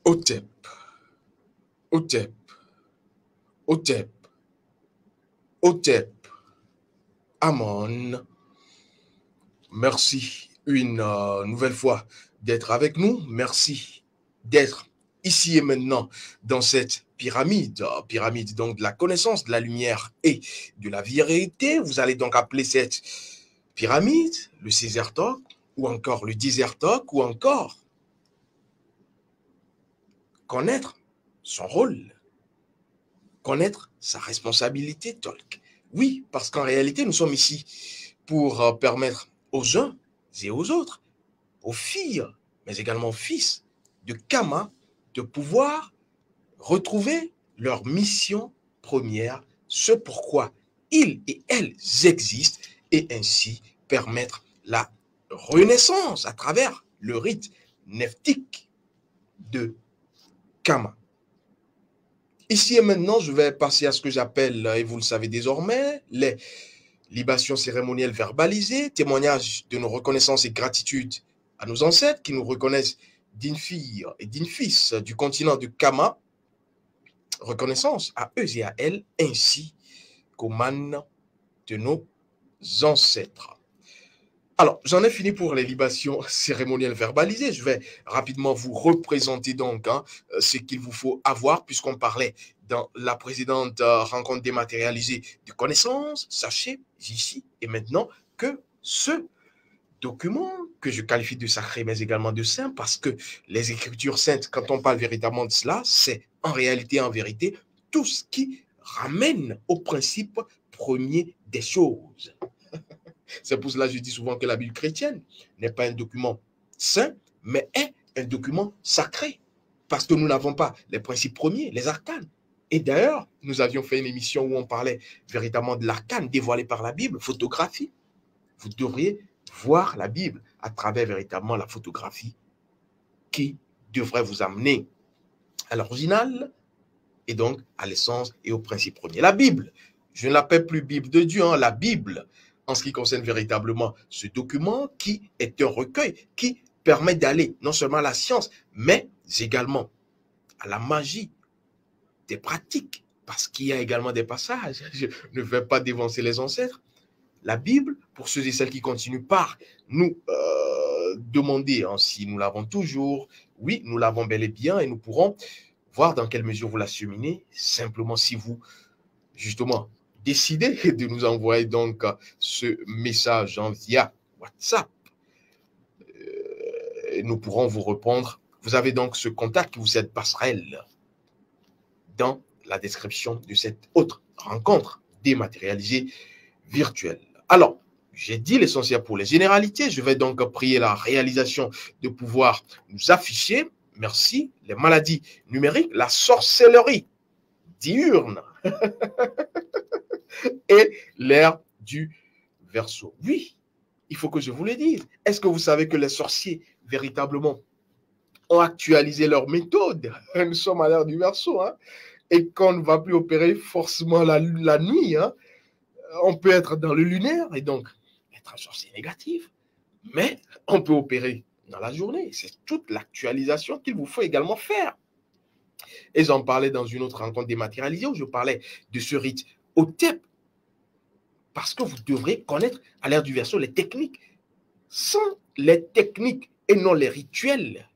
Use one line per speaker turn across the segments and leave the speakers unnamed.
Otep, Otep, Otep, Otep, Amon. Merci une nouvelle fois d'être avec nous. Merci d'être ici et maintenant dans cette pyramide, pyramide donc de la connaissance, de la lumière et de la vérité. Vous allez donc appeler cette pyramide le César Talk ou encore le Desert Talk ou encore connaître son rôle, connaître sa responsabilité Talk. Oui, parce qu'en réalité, nous sommes ici pour permettre aux uns et aux autres, aux filles, mais également aux fils de Kama, de pouvoir retrouver leur mission première, ce pourquoi ils et elles existent, et ainsi permettre la renaissance à travers le rite nephtique de Kama. Ici et maintenant, je vais passer à ce que j'appelle, et vous le savez désormais, les libations cérémonielles verbalisées, témoignages de nos reconnaissances et gratitude à nos ancêtres qui nous reconnaissent d'une fille et d'une fils du continent de Kama, reconnaissance à eux et à elles, ainsi qu'aux manes de nos ancêtres. Alors, j'en ai fini pour les libations cérémonielles verbalisées. Je vais rapidement vous représenter donc ce qu'il vous faut avoir, puisqu'on parlait dans la précédente rencontre dématérialisée de connaissances. Sachez ici et maintenant que ce document, que je qualifie de sacré, mais également de saint, parce que les Écritures saintes, quand on parle véritablement de cela, c'est en réalité, en vérité, tout ce qui ramène au principe premier des choses. C'est pour cela que je dis souvent que la Bible chrétienne n'est pas un document saint, mais est un document sacré. Parce que nous n'avons pas les principes premiers, les arcanes. Et d'ailleurs, nous avions fait une émission où on parlait véritablement de l'arcane dévoilé par la Bible, photographie. Vous devriez voir la Bible à travers véritablement la photographie qui devrait vous amener à l'original et donc à l'essence et au principe premier. La Bible, je ne l'appelle plus Bible de Dieu, la Bible, en ce qui concerne véritablement ce document qui est un recueil qui permet d'aller non seulement à la science, mais également à la magie des pratiques, parce qu'il y a également des passages, je ne vais pas dévancer les ancêtres. La Bible, pour ceux et celles qui continuent par nous demander si nous l'avons toujours, oui, nous l'avons bel et bien, et nous pourrons voir dans quelle mesure vous l'assuminez, simplement si vous, justement, décidez de nous envoyer donc ce message via WhatsApp. Nous pourrons vous répondre. Vous avez donc ce contact qui vous aide passerelle dans la description de cette autre rencontre dématérialisée virtuelle. Alors, j'ai dit l'essentiel pour les généralités. Je vais donc prier la réalisation de pouvoir nous afficher, merci, les maladies numériques, la sorcellerie diurne et l'ère du Verseau. Oui, il faut que je vous le dise. Est-ce que vous savez que les sorciers, véritablement, ont actualisé leur méthode? Nous sommes à l'ère du Verseau, et qu'on ne va plus opérer forcément la nuit. On peut être dans le lunaire et donc être un sorcier négatif, mais on peut opérer dans la journée. C'est toute l'actualisation qu'il vous faut également faire. Et j'en parlais dans une autre rencontre dématérialisée où je parlais de ce rite Otep, parce que vous devrez connaître à l'ère du Verseau les techniques. Sans les techniques et non les rituels,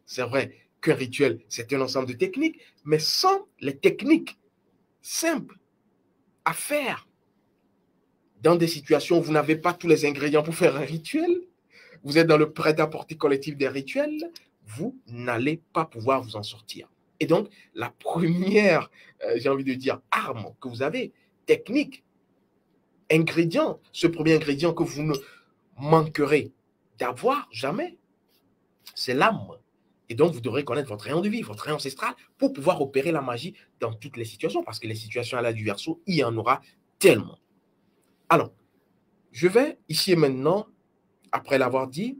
c'est vrai qu'un rituel, c'est un ensemble de techniques, mais sans les techniques simples à faire dans des situations où vous n'avez pas tous les ingrédients pour faire un rituel, vous êtes dans le prêt-à-porter collectif des rituels, vous n'allez pas pouvoir vous en sortir. Et donc, la première, j'ai envie de dire, arme que vous avez, technique, ingrédient, ce premier ingrédient que vous ne manquerez d'avoir jamais, c'est l'âme. Et donc, vous devrez connaître votre rayon de vie, votre rayon ancestral, pour pouvoir opérer la magie dans toutes les situations, parce que les situations à l'âge du Verseau, il y en aura tellement. Alors, je vais ici et maintenant, après l'avoir dit,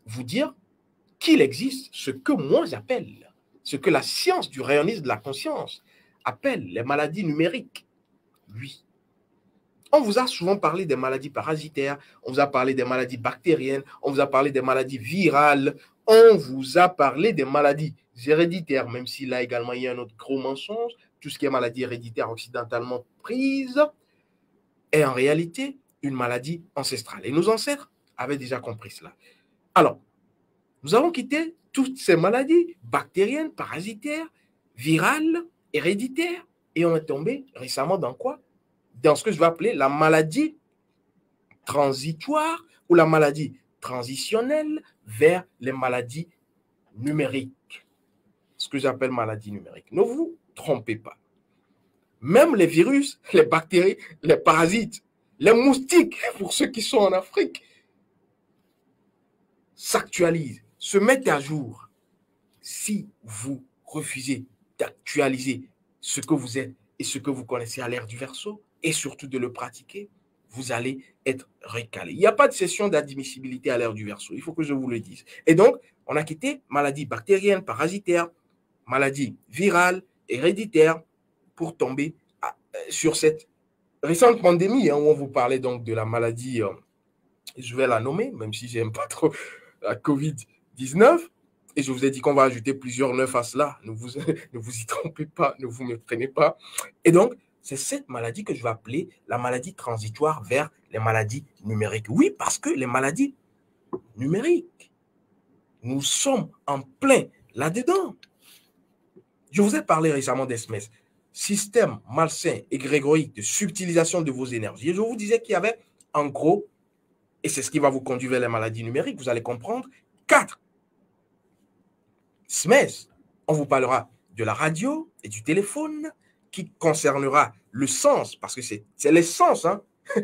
vous dire qu'il existe ce que moi j'appelle, ce que la science du rayonisme de la conscience appelle les maladies numériques. Oui. On vous a souvent parlé des maladies parasitaires, on vous a parlé des maladies bactériennes, on vous a parlé des maladies virales, on vous a parlé des maladies héréditaires, même si là également il y a un autre gros mensonge, tout ce qui est maladie héréditaire occidentalement prise est en réalité une maladie ancestrale. Et nos ancêtres avaient déjà compris cela. Alors, nous avons quitté toutes ces maladies bactériennes, parasitaires, virales, héréditaires, et on est tombé récemment dans quoi? Dans ce que je vais appeler la maladie transitoire ou la maladie transitionnelle vers les maladies numériques. Ce que j'appelle maladie numérique. Ne vous trompez pas. Même les virus, les bactéries, les parasites, les moustiques, pour ceux qui sont en Afrique, s'actualisent, se mettent à jour. Si vous refusez d'actualiser ce que vous êtes et ce que vous connaissez à l'ère du Verseau, et surtout de le pratiquer, vous allez être recalé. Il n'y a pas de session d'admissibilité à l'ère du Verseau, il faut que je vous le dise. Et donc, on a quitté maladie bactérienne, parasitaire, maladie virale, héréditaire, pour tomber sur cette récente pandémie où on vous parlait donc de la maladie, je vais la nommer, même si je n'aime pas trop la COVID-19, et je vous ai dit qu'on va ajouter plusieurs 9 à cela. Ne vous y trompez pas, ne vous méprenez pas. Et donc, c'est cette maladie que je vais appeler la maladie transitoire vers les maladies numériques. Oui, parce que les maladies numériques, nous sommes en plein là-dedans. Je vous ai parlé récemment d'SMES, système malsain et grégoïque de subtilisation de vos énergies. Et je vous disais qu'il y avait, en gros, et c'est ce qui va vous conduire vers les maladies numériques, vous allez comprendre, 4 SMES. On vous parlera de la radio et du téléphone qui concernera le sens, parce que c'est les sens, hein?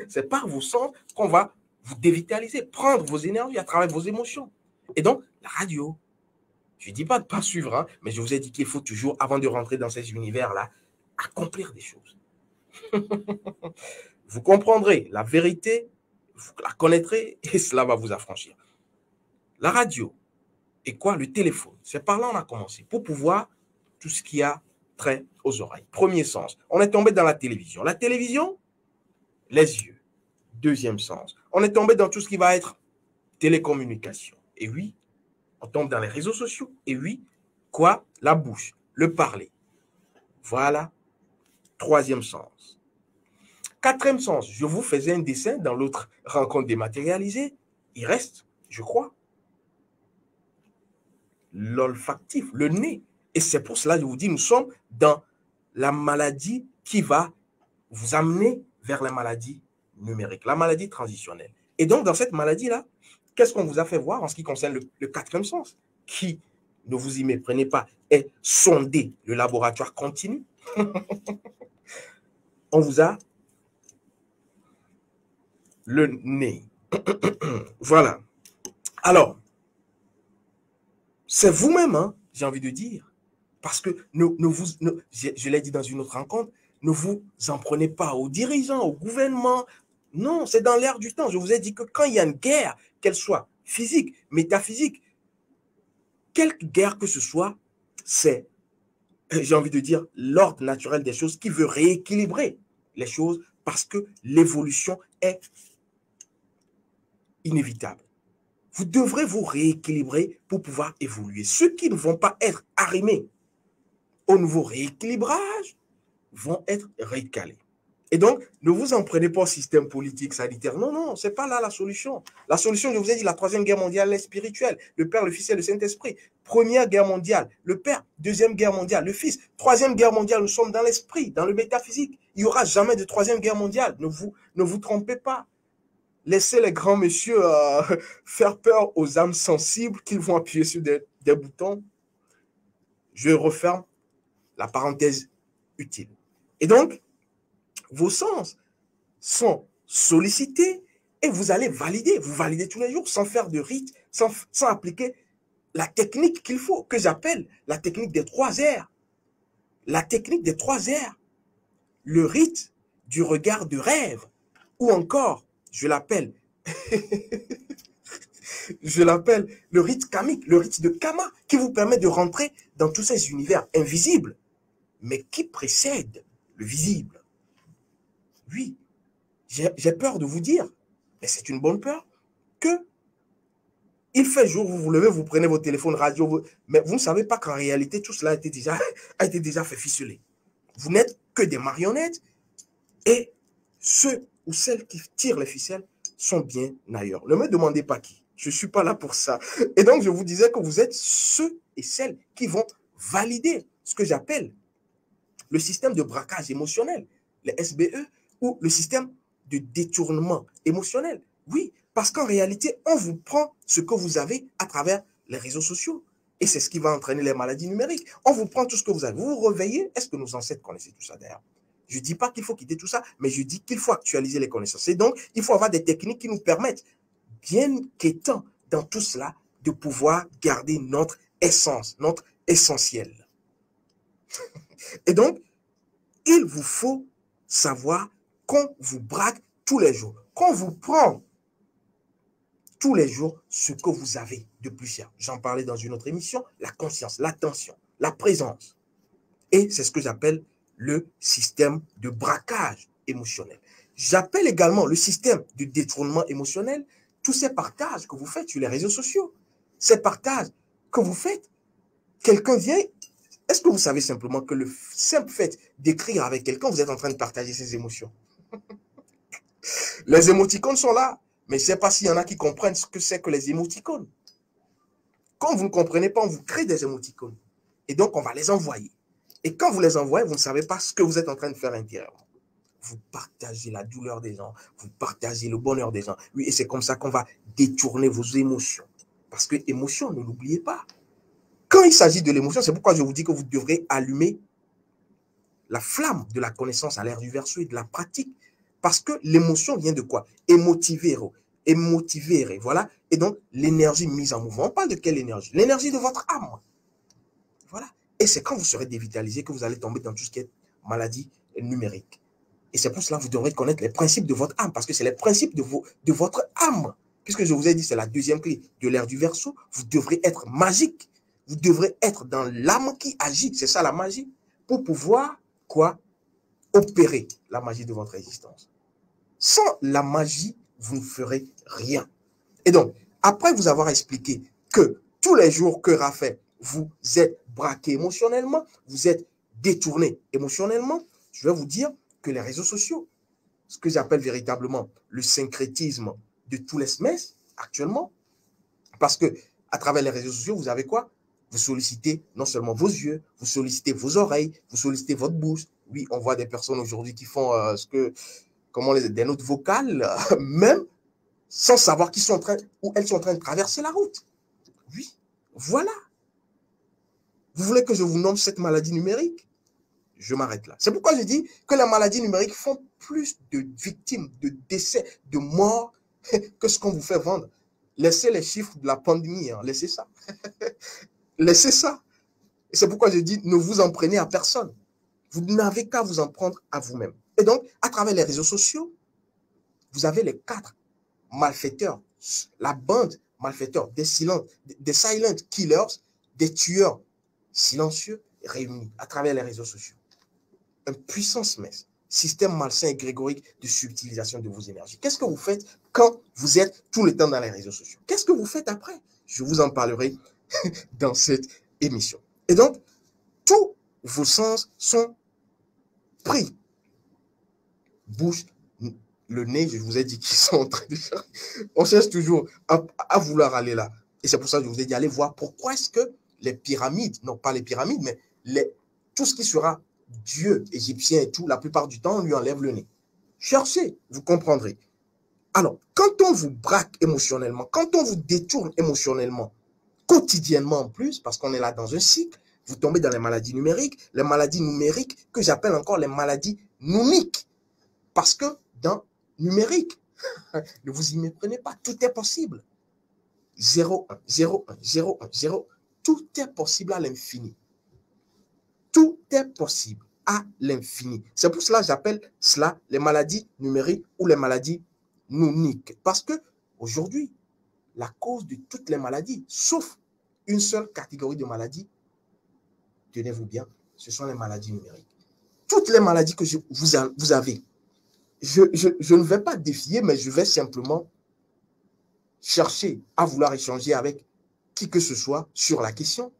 C'est par vos sens qu'on va vous dévitaliser, prendre vos énergies à travers vos émotions. Et donc, la radio. Je ne dis pas de ne pas suivre, hein, mais je vous ai dit qu'il faut toujours, avant de rentrer dans ces univers-là, accomplir des choses. Vous comprendrez la vérité, vous la connaîtrez et cela va vous affranchir. La radio et quoi? Le téléphone. C'est par là qu'on a commencé pour pouvoir tout ce qui a trait aux oreilles. Premier sens. On est tombé dans la télévision. La télévision, les yeux. Deuxième sens. On est tombé dans tout ce qui va être télécommunication. Et oui, on tombe dans les réseaux sociaux. Et oui, quoi? La bouche, le parler. Voilà. Troisième sens. Quatrième sens. Je vous faisais un dessin dans l'autre rencontre dématérialisée. Il reste, je crois, l'olfactif, le nez. Et c'est pour cela que je vous dis, nous sommes dans la maladie qui va vous amener vers la maladie numérique, la maladie transitionnelle. Et donc, dans cette maladie-là, qu'est-ce qu'on vous a fait voir en ce qui concerne le quatrième sens, qui, ne vous y méprenez pas, est sonder le laboratoire continu. On vous a le nez. Voilà. Alors, c'est vous-même, hein, j'ai envie de dire. Parce que je l'ai dit dans une autre rencontre, ne vous en prenez pas aux dirigeants, au gouvernement. Non, c'est dans l'air du temps. Je vous ai dit que quand il y a une guerre, qu'elle soit physique, métaphysique, quelque guerre que ce soit, c'est, j'ai envie de dire, l'ordre naturel des choses qui veut rééquilibrer les choses parce que l'évolution est inévitable. Vous devrez vous rééquilibrer pour pouvoir évoluer. Ceux qui ne vont pas être arrimés au nouveau rééquilibrage vont être récalés. Et donc, ne vous en prenez pas au système politique sanitaire. Non, non, ce n'est pas là la solution. La solution, je vous ai dit, la troisième guerre mondiale est spirituelle. Le Père, le Fils et le Saint-Esprit. Première guerre mondiale, le Père. Deuxième guerre mondiale, le Fils. Troisième guerre mondiale, nous sommes dans l'esprit, dans le métaphysique. Il n'y aura jamais de troisième guerre mondiale. Ne vous trompez pas. Laissez les grands messieurs faire peur aux âmes sensibles qu'ils vont appuyer sur des boutons. Je referme la parenthèse utile. Et donc, vos sens sont sollicités et vous allez valider. Vous validez tous les jours sans faire de rite, sans appliquer la technique qu'il faut, que j'appelle la technique des 3 R. La technique des 3 R. Le rite du regard de rêve. Ou encore, je l'appelle le rite kamique, le rite de Kama, qui vous permet de rentrer dans tous ces univers invisibles, mais qui précèdent le visible. Oui, j'ai peur de vous dire, mais c'est une bonne peur, que il fait jour, vous vous levez, vous prenez vos téléphones radio, mais vous ne savez pas qu'en réalité, tout cela a été déjà fait ficeler. Vous n'êtes que des marionnettes et ceux ou celles qui tirent les ficelles sont bien ailleurs. Ne me demandez pas qui. Je ne suis pas là pour ça. Et donc, je vous disais que vous êtes ceux et celles qui vont valider ce que j'appelle le système de braquage émotionnel, les SBE, ou le système de détournement émotionnel. Oui, parce qu'en réalité, on vous prend ce que vous avez à travers les réseaux sociaux. Et c'est ce qui va entraîner les maladies numériques. On vous prend tout ce que vous avez. Vous vous réveillez. Est-ce que nos ancêtres connaissaient tout ça d'ailleurs? Je ne dis pas qu'il faut quitter tout ça, mais je dis qu'il faut actualiser les connaissances. Et donc, il faut avoir des techniques qui nous permettent, bien qu'étant dans tout cela, de pouvoir garder notre essence, notre essentiel. Et donc, il vous faut savoir qu'on vous braque tous les jours, qu'on vous prend tous les jours ce que vous avez de plus cher. J'en parlais dans une autre émission, la conscience, l'attention, la présence. Et c'est ce que j'appelle le système de braquage émotionnel. J'appelle également le système de détournement émotionnel tous ces partages que vous faites sur les réseaux sociaux. Ces partages que vous faites, quelqu'un vient. Est-ce que vous savez simplement que le simple fait d'écrire avec quelqu'un, vous êtes en train de partager ses émotions? Les émoticônes sont là, mais je ne sais pas s'il y en a qui comprennent ce que c'est que les émoticônes. Quand vous ne comprenez pas, on vous crée des émoticônes. Et donc, on va les envoyer. Et quand vous les envoyez, vous ne savez pas ce que vous êtes en train de faire intérieurement. Vous partagez la douleur des gens, vous partagez le bonheur des gens. Oui, et c'est comme ça qu'on va détourner vos émotions. Parce que émotion, ne l'oubliez pas. Quand il s'agit de l'émotion, c'est pourquoi je vous dis que vous devrez allumer la flamme de la connaissance à l'ère du verso et de la pratique. Parce que l'émotion vient de quoi? Émotivere. Émotivere, voilà. Et donc, l'énergie mise en mouvement. On parle de quelle énergie? L'énergie de votre âme. Voilà. Et c'est quand vous serez dévitalisé que vous allez tomber dans tout ce qui est maladie numérique. Et c'est pour cela que vous devrez connaître les principes de votre âme, parce que c'est les principes de votre âme. Puisque je vous ai dit, c'est la deuxième clé de l'ère du verso, vous devrez être magique. Vous devrez être dans l'âme qui agit. C'est ça la magie. Pour pouvoir, quoi? Opérer la magie de votre existence. Sans la magie, vous ne ferez rien. Et donc, après vous avoir expliqué que tous les jours que Raphaël, vous êtes braqué émotionnellement, vous êtes détourné émotionnellement, je vais vous dire que les réseaux sociaux, ce que j'appelle véritablement le syncrétisme de tous les semestres actuellement, parce que à travers les réseaux sociaux, vous avez quoi? Vous sollicitez non seulement vos yeux, vous sollicitez vos oreilles, vous sollicitez votre bouche. Oui, on voit des personnes aujourd'hui qui font des notes vocales, même sans savoir qu'ils sont en train, ou elles sont en train de traverser la route. Oui, voilà. Vous voulez que je vous nomme cette maladie numérique? Je m'arrête là. C'est pourquoi je dis que les maladies numériques font plus de victimes, de décès, de morts que ce qu'on vous fait vendre. Laissez les chiffres de la pandémie, hein. Laissez ça. Laissez ça. Et c'est pourquoi je dis, ne vous en prenez à personne. Vous n'avez qu'à vous en prendre à vous-même. Et donc, à travers les réseaux sociaux, vous avez les 4 malfaiteurs, la bande malfaiteurs, des silent killers, des tueurs silencieux réunis à travers les réseaux sociaux. Un puissant système malsain et grégorique de subtilisation de vos énergies. Qu'est-ce que vous faites quand vous êtes tout le temps dans les réseaux sociaux? Qu'est-ce que vous faites après? Je vous en parlerai dans cette émission. Et donc, tous vos sens sont pris. Bouche, le nez, je vous ai dit qu'ils sont en train de... On cherche toujours à vouloir aller là. Et c'est pour ça que je vous ai dit, allez voir pourquoi est-ce que les pyramides, non pas les pyramides, mais tout ce qui sera Dieu égyptien et tout, la plupart du temps, on lui enlève le nez. Cherchez, vous comprendrez. Alors, quand on vous braque émotionnellement, quand on vous détourne émotionnellement, quotidiennement en plus, parce qu'on est là dans un cycle, vous tombez dans les maladies numériques que j'appelle encore les maladies nouniques. Parce que dans numérique, ne vous y méprenez pas, tout est possible. 0, 1, 0, 1, 0, 1, 0, tout est possible à l'infini. Tout est possible à l'infini. C'est pour cela que j'appelle cela les maladies numériques ou les maladies nouniques. Parce que aujourd'hui, la cause de toutes les maladies, sauf une seule catégorie de maladies, tenez-vous bien, ce sont les maladies numériques. Toutes les maladies que vous avez, je ne vais pas défier, mais je vais simplement chercher à vouloir échanger avec qui que ce soit sur la question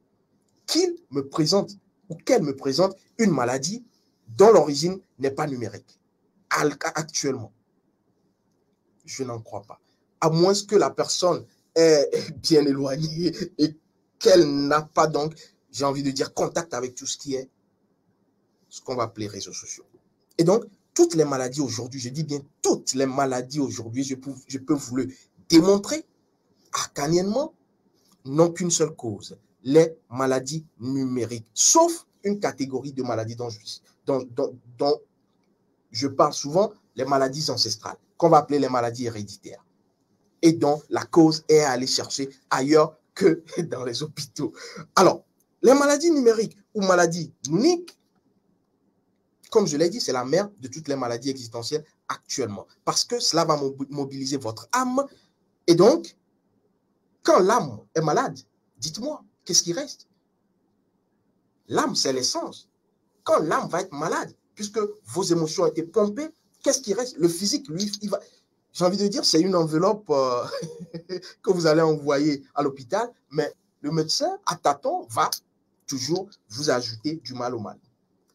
qu'il me présente ou qu'elle me présente une maladie dont l'origine n'est pas numérique. Actuellement, je n'en crois pas. À moins que la personne est bien éloignée et qu'elle n'a pas donc, j'ai envie de dire, contact avec tout ce qui est ce qu'on va appeler réseaux sociaux. Et donc, toutes les maladies aujourd'hui, je dis bien toutes les maladies aujourd'hui, je peux vous le démontrer arcaniennement, n'ont qu'une seule cause, les maladies numériques, sauf une catégorie de maladies dont je parle souvent, les maladies ancestrales, qu'on va appeler les maladies héréditaires, et dont la cause est à aller chercher ailleurs que dans les hôpitaux. Alors, les maladies numériques ou maladies uniques, comme je l'ai dit, c'est la mère de toutes les maladies existentielles actuellement, parce que cela va mobiliser votre âme, et donc, quand l'âme est malade, dites-moi, qu'est-ce qui reste? L'âme, c'est l'essence. Quand l'âme va être malade, puisque vos émotions ont été pompées, qu'est-ce qui reste? Le physique, lui, il va... J'ai envie de dire, c'est une enveloppe que vous allez envoyer à l'hôpital, mais le médecin, à tâtons, va toujours vous ajouter du mal au mal.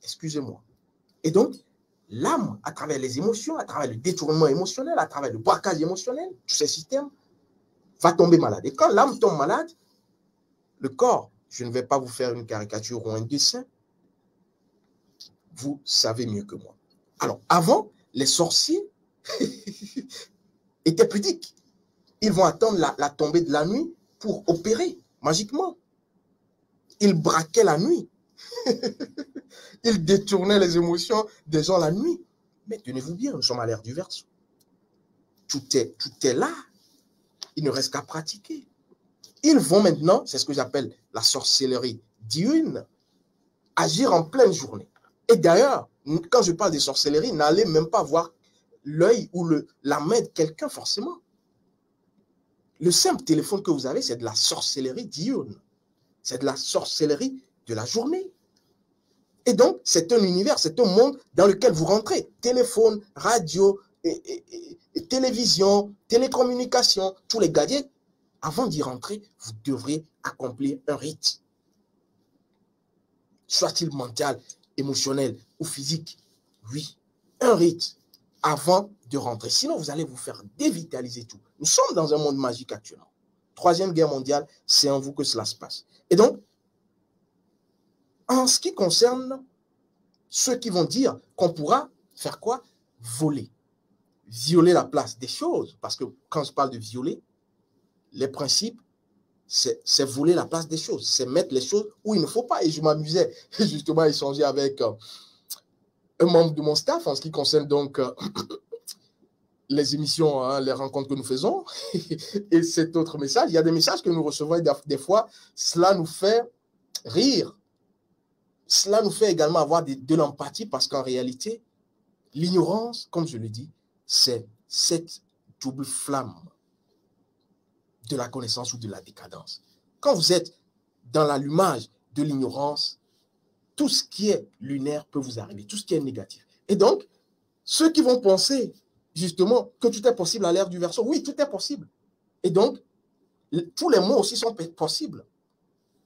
Excusez-moi. Et donc, l'âme, à travers les émotions, à travers le détournement émotionnel, à travers le braquage émotionnel, tous ces systèmes, va tomber malade. Et quand l'âme tombe malade, le corps, je ne vais pas vous faire une caricature ou un dessin, vous savez mieux que moi. Alors, avant, les sorciers étaient pudiques. Ils vont attendre la tombée de la nuit pour opérer, magiquement. Ils braquaient la nuit. Ils détournaient les émotions des gens la nuit. Mais tenez-vous bien, nous sommes à l'ère du Verseau. Tout est là. Il ne reste qu'à pratiquer. Ils vont maintenant, c'est ce que j'appelle la sorcellerie diurne, agir en pleine journée. Et d'ailleurs, quand je parle de sorcellerie, n'allez même pas voir l'œil ou la main de quelqu'un forcément. Le simple téléphone que vous avez, c'est de la sorcellerie diurne. C'est de la sorcellerie de la journée. Et donc, c'est un univers, c'est un monde dans lequel vous rentrez. Téléphone, radio, et télévision, télécommunication, tous les gadgets. Avant d'y rentrer, vous devrez accomplir un rite. Soit-il mental, émotionnel ou physique. Oui, un rite avant de rentrer. Sinon, vous allez vous faire dévitaliser tout. Nous sommes dans un monde magique actuellement. Troisième guerre mondiale, c'est en vous que cela se passe. Et donc, en ce qui concerne ceux qui vont dire qu'on pourra faire quoi? Voler. Violer la place des choses. Parce que quand je parle de violer, les principes, c'est voler la place des choses. C'est mettre les choses où il ne faut pas. Et je m'amusais justement à échanger avec un membre de mon staff en ce qui concerne donc les émissions, hein, les rencontres que nous faisons. Et cet autre message, il y a des messages que nous recevons et des fois, cela nous fait rire. Cela nous fait également avoir de l'empathie parce qu'en réalité, l'ignorance, comme je le dis, c'est cette double flamme de la connaissance ou de la décadence. Quand vous êtes dans l'allumage de l'ignorance, tout ce qui est lunaire peut vous arriver, tout ce qui est négatif. Et donc, ceux qui vont penser justement que tout est possible à l'ère du Verseau, oui, tout est possible. Et donc, tous les mots aussi sont possibles.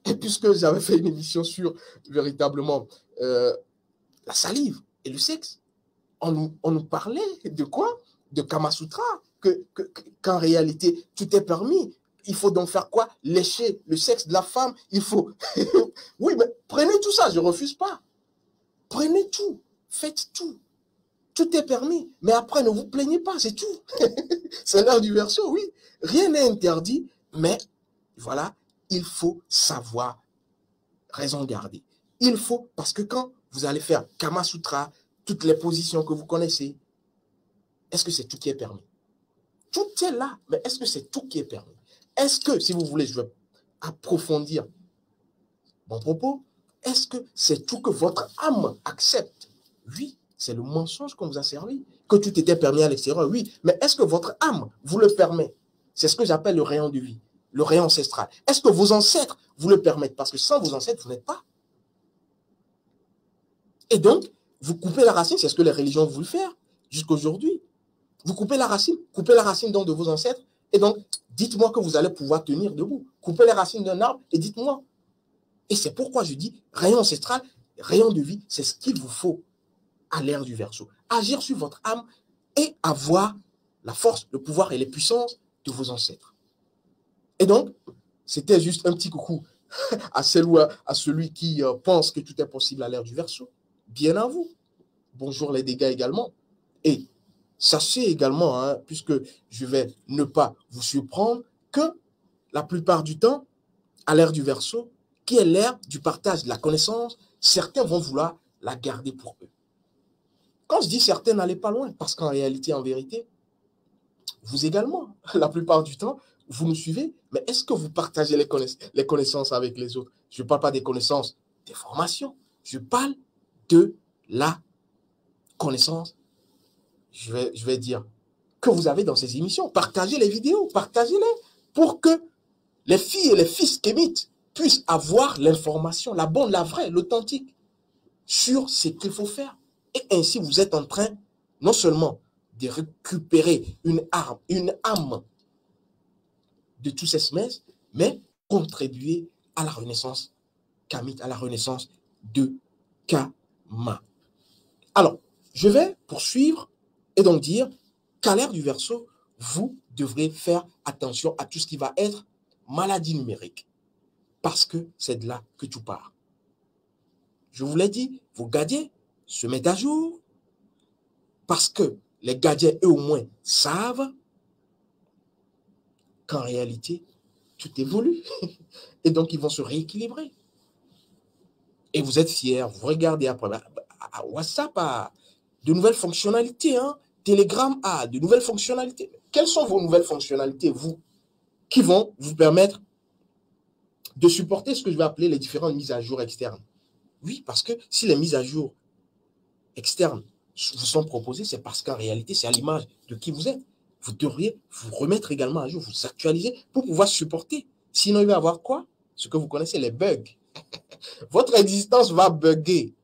Et puisque j'avais fait une émission sur véritablement la salive et le sexe, on nous parlait de quoi? De Kama Sutra, qu'en réalité, tout est permis. Il faut donc faire quoi? Lécher le sexe de la femme. Il faut... Oui, mais prenez tout ça, je ne refuse pas. Prenez tout, faites tout. Tout est permis. Mais après, ne vous plaignez pas, c'est tout. C'est l'heure du Verseau, oui. Rien n'est interdit, mais voilà, il faut savoir raison garder. Il faut, parce que quand vous allez faire Kama Sutra, toutes les positions que vous connaissez, est-ce que c'est tout qui est permis? Tout est là, mais est-ce que c'est tout qui est permis? Est-ce que, si vous voulez, je vais approfondir mon propos, est-ce que c'est tout que votre âme accepte? Oui, c'est le mensonge qu'on vous a servi. Que tout était permis à l'extérieur, oui, mais est-ce que votre âme vous le permet? C'est ce que j'appelle le rayon de vie, le rayon ancestral. Est-ce que vos ancêtres vous le permettent? Parce que sans vos ancêtres, vous n'êtes pas. Et donc, vous coupez la racine, c'est ce que les religions voulaient faire. jusqu'aujourd'hui. Vous coupez la racine donc de vos ancêtres, et donc dites-moi que vous allez pouvoir tenir debout. Coupez les racines d'un arbre et dites-moi. Et c'est pourquoi je dis, rayon ancestral, rayon de vie, c'est ce qu'il vous faut à l'ère du Verseau. Agir sur votre âme et avoir la force, le pouvoir et les puissances de vos ancêtres. Et donc, c'était juste un petit coucou à celui qui pense que tout est possible à l'ère du Verseau. Bien à vous. Bonjour les dégâts également. Et sachez également, hein, puisque je vais ne pas vous surprendre, que la plupart du temps, à l'ère du Verseau, qui est l'ère du partage de la connaissance, certains vont vouloir la garder pour eux. Quand je dis certains, n'allez pas loin, parce qu'en réalité, en vérité, vous également, la plupart du temps, vous nous suivez, mais est-ce que vous partagez les connaissances avec les autres? Je ne parle pas des connaissances, des formations. Je parle de la connaissance, je vais dire, que vous avez dans ces émissions. Partagez les vidéos, partagez-les pour que les filles et les fils kémites puissent avoir l'information, la bonne, la vraie, l'authentique, sur ce qu'il faut faire. Et ainsi, vous êtes en train, non seulement de récupérer une âme de tous ces semestres, mais contribuer à la renaissance kamite, à la renaissance de Kama. Alors, je vais poursuivre et donc dire qu'à l'ère du Verseau, vous devrez faire attention à tout ce qui va être maladie numérique, parce que c'est de là que tout part. Je vous l'ai dit, vos gadgets se mettent à jour, parce que les gadgets, eux au moins, savent qu'en réalité, tout évolue. Et donc, ils vont se rééquilibrer. Et vous êtes fiers, vous regardez après, WhatsApp a de nouvelles fonctionnalités, hein? Telegram a de nouvelles fonctionnalités. Quelles sont vos nouvelles fonctionnalités, vous, qui vont vous permettre de supporter ce que je vais appeler les différentes mises à jour externes? Oui, parce que si les mises à jour externes vous sont proposées, c'est parce qu'en réalité, c'est à l'image de qui vous êtes. Vous devriez vous remettre également à jour, vous actualiser pour pouvoir supporter. Sinon, il va y avoir quoi? Ce que vous connaissez, les bugs. Votre existence va bugger.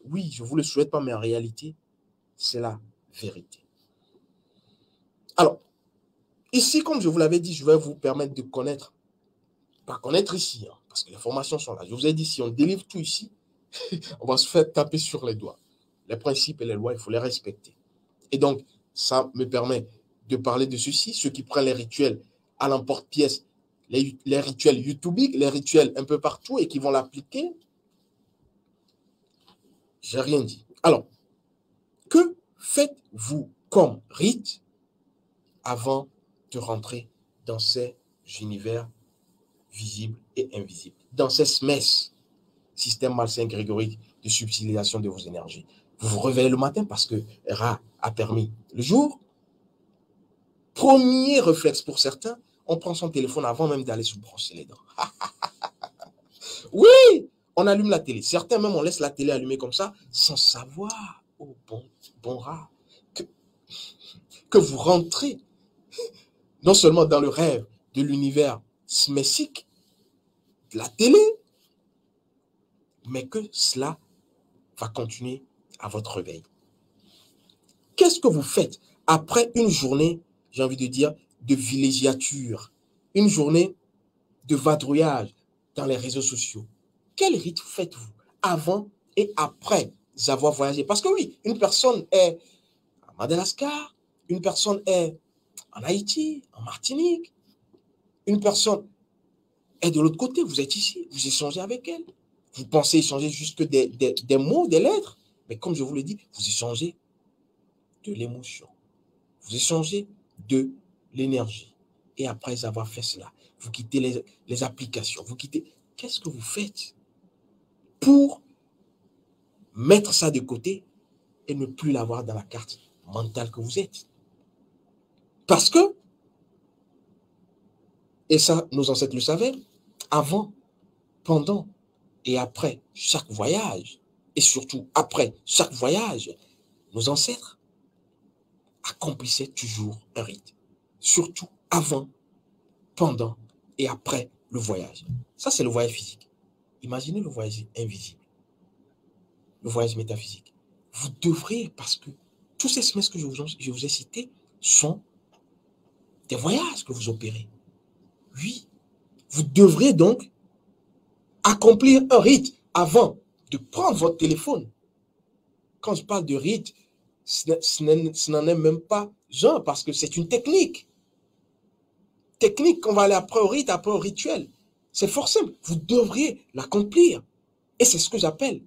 Oui, je ne vous le souhaite pas, mais en réalité, c'est la vérité. Alors, ici, comme je vous l'avais dit, je vais vous permettre de connaître, pas connaître ici, hein, parce que les formations sont là. Je vous ai dit, si on délivre tout ici, on va se faire taper sur les doigts. Les principes et les lois, il faut les respecter. Et donc, ça me permet de parler de ceci, ceux qui prennent les rituels à l'emporte-pièce, les rituels YouTubiques, les rituels un peu partout et qui vont l'appliquer. J'ai rien dit. Alors, que faites-vous comme rite avant de rentrer dans ces univers visibles et invisibles, dans ces SMES, système malsain grégorique de subtilisation de vos énergies? Vous vous réveillez le matin parce que Ra a permis le jour. Premier réflexe pour certains, on prend son téléphone avant même d'aller se brosser les dents. Oui, on allume la télé. Certains même, on laisse la télé allumée comme ça, sans savoir, oh bon Ra, que vous rentrez non seulement dans le rêve de l'univers smésique, de la télé, mais que cela va continuer à votre réveil. Qu'est-ce que vous faites après une journée, j'ai envie de dire, de villégiature, une journée de vadrouillage dans les réseaux sociaux? Quel rite faites-vous avant et après avoir voyagé? Parce que oui, une personne est à Madagascar, une personne est en Haïti, en Martinique, une personne est de l'autre côté, vous êtes ici, vous échangez avec elle. Vous pensez échanger juste des mots, des lettres, mais comme je vous l'ai dit, vous échangez de l'émotion, vous échangez de l'énergie. Et après avoir fait cela, vous quittez les applications, vous quittez. Qu'est-ce que vous faites pour mettre ça de côté et ne plus l'avoir dans la carte mentale que vous êtes? Parce que, et ça, nos ancêtres le savaient, avant, pendant et après chaque voyage, et surtout après chaque voyage, nos ancêtres accomplissaient toujours un rite. Surtout avant, pendant et après le voyage. Ça, c'est le voyage physique. Imaginez le voyage invisible, le voyage métaphysique. Vous devrez, parce que Tous ces SMS que je vous ai cités sont des voyages que vous opérez. Oui, vous devrez donc accomplir un rite avant de prendre votre téléphone. Quand je parle de rite, ce n'en est même pas genre, parce que c'est une technique. Technique qu'on va aller après au rite, après au rituel. C'est fort simple. Vous devriez l'accomplir. Et c'est ce que j'appelle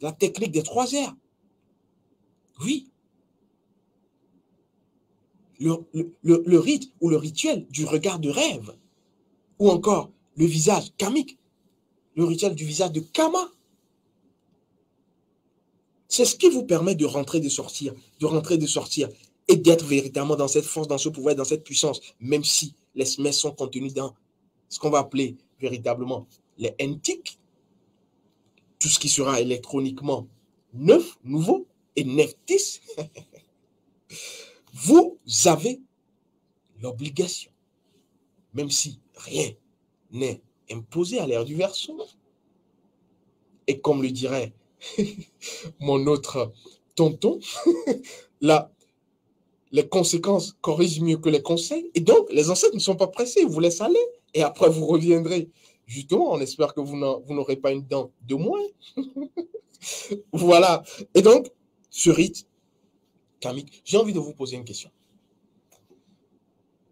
la technique des 3 R. Oui. Le rite ou le rituel du regard de rêve. Ou encore le visage kamique. Le rituel du visage de Kama. C'est ce qui vous permet de rentrer, de sortir, et d'être véritablement dans cette force, dans ce pouvoir, dans cette puissance, même si les SMS sont contenus dans ce qu'on va appeler véritablement les NTIC, tout ce qui sera électroniquement neuf, nouveau, et neftis. Vous avez l'obligation, même si rien n'est imposé à l'ère du Verseau, et comme le dirait mon autre tonton, là, les conséquences corrigent mieux que les conseils. Et donc, les ancêtres ne sont pas pressés, ils vous laissent aller. Et après, vous reviendrez. Justement, on espère que vous n'aurez pas une dent de moins. Voilà. Et donc, ce rite karmique, j'ai envie de vous poser une question.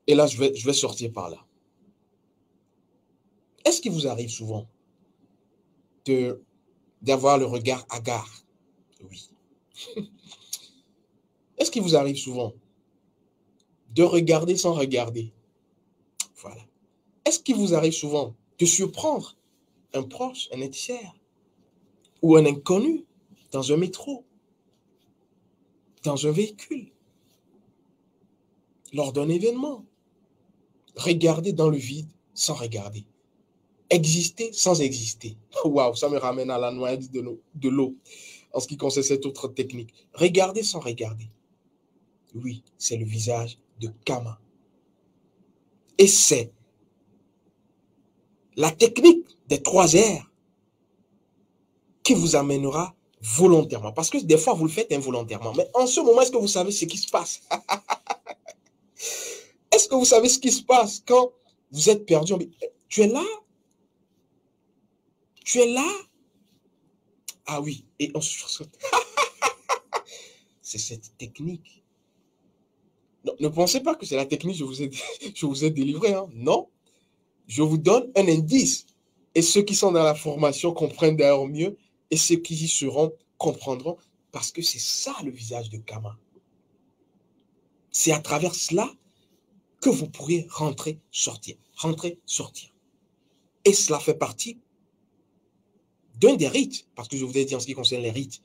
Et là, je vais sortir par là. Est-ce qu'il vous arrive souvent d'avoir le regard hagard? Oui. Est-ce qu'il vous arrive souvent de regarder sans regarder? Voilà. Est-ce qu'il vous arrive souvent de surprendre un proche, un tiers, ou un inconnu dans un métro, dans un véhicule, lors d'un événement? Regarder dans le vide sans regarder. Exister sans exister. Waouh, ça me ramène à la noyade de l'eau en ce qui concerne cette autre technique. Regarder sans regarder. Oui, c'est le visage de Kama. Et c'est la technique des 3 R qui vous amènera volontairement. Parce que des fois, vous le faites involontairement. Mais en ce moment, est-ce que vous savez ce qui se passe? Est-ce que vous savez ce qui se passe quand vous êtes perdu? Tu es là? Tu es là? Ah oui, et on se... C'est cette technique. Non, ne pensez pas que c'est la technique que je vous ai délivré. Hein. Non, je vous donne un indice. Et ceux qui sont dans la formation comprennent d'ailleurs mieux. Et ceux qui y seront comprendront. Parce que c'est ça le visage de Kama. C'est à travers cela que vous pourrez rentrer, sortir. Rentrer, sortir. Et cela fait partie d'un des rites. Parce que je vous ai dit en ce qui concerne les rites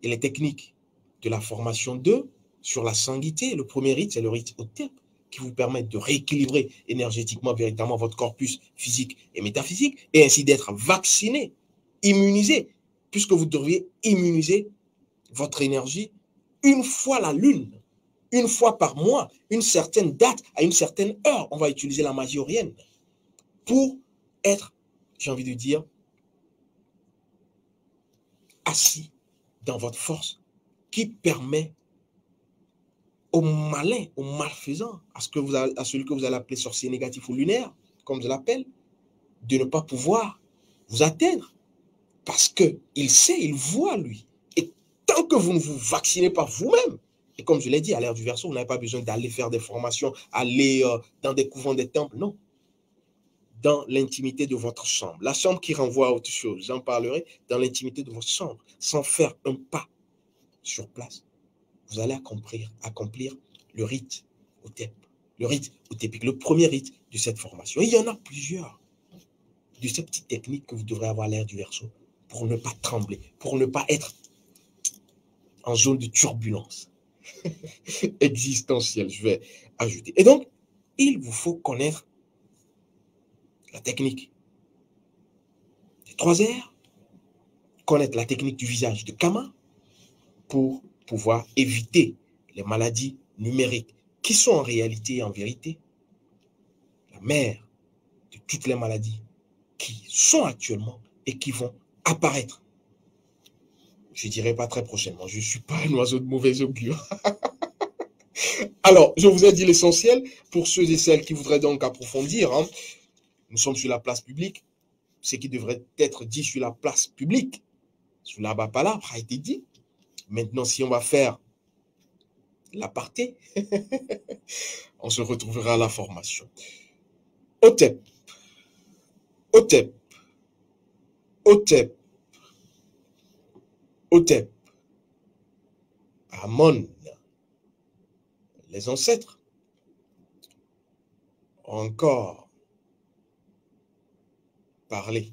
et les techniques de la formation 2 sur la sanguité. Le premier rite, c'est le rite Hotep, qui vous permet de rééquilibrer énergétiquement véritablement votre corpus physique et métaphysique, et ainsi d'être vacciné, immunisé, puisque vous devriez immuniser votre énergie une fois la lune, une fois par mois, une certaine date, à une certaine heure. On va utiliser la magie orienne pour être, j'ai envie de dire, assis dans votre force qui permet au malin, au malfaisant, à celui que vous allez appeler sorcier négatif ou lunaire, comme je l'appelle, de ne pas pouvoir vous atteindre. Parce qu'il sait, il voit, lui. Et tant que vous ne vous vaccinez pas vous-même, et comme je l'ai dit, à l'ère du Verseau, vous n'avez pas besoin d'aller faire des formations, aller dans des couvents, des temples, non. Dans l'intimité de votre chambre. La chambre qui renvoie à autre chose, j'en parlerai, dans l'intimité de votre chambre, sans faire un pas sur place. Vous allez accomplir le rite Hotep, le rite hotépique, le premier rite de cette formation. Et il y en a plusieurs de ces petites techniques que vous devrez avoir à l'ère du Verseau pour ne pas trembler, pour ne pas être en zone de turbulence existentielle, je vais ajouter. Et donc, il vous faut connaître la technique des 3 R, connaître la technique du visage de Kama pour pouvoir éviter les maladies numériques qui sont en réalité et en vérité la mère de toutes les maladies qui sont actuellement et qui vont apparaître. Je dirais pas très prochainement. Je ne suis pas un oiseau de mauvais augure. Alors, je vous ai dit l'essentiel. Pour ceux et celles qui voudraient donc approfondir, hein, nous sommes sur la place publique. Ce qui devrait être dit sur la place publique, sur la palabra a été dit. Maintenant, si on va faire l'aparté, on se retrouvera à la formation. Otep, Otep, Otep, Otep, Amon, les ancêtres, ont encore parlé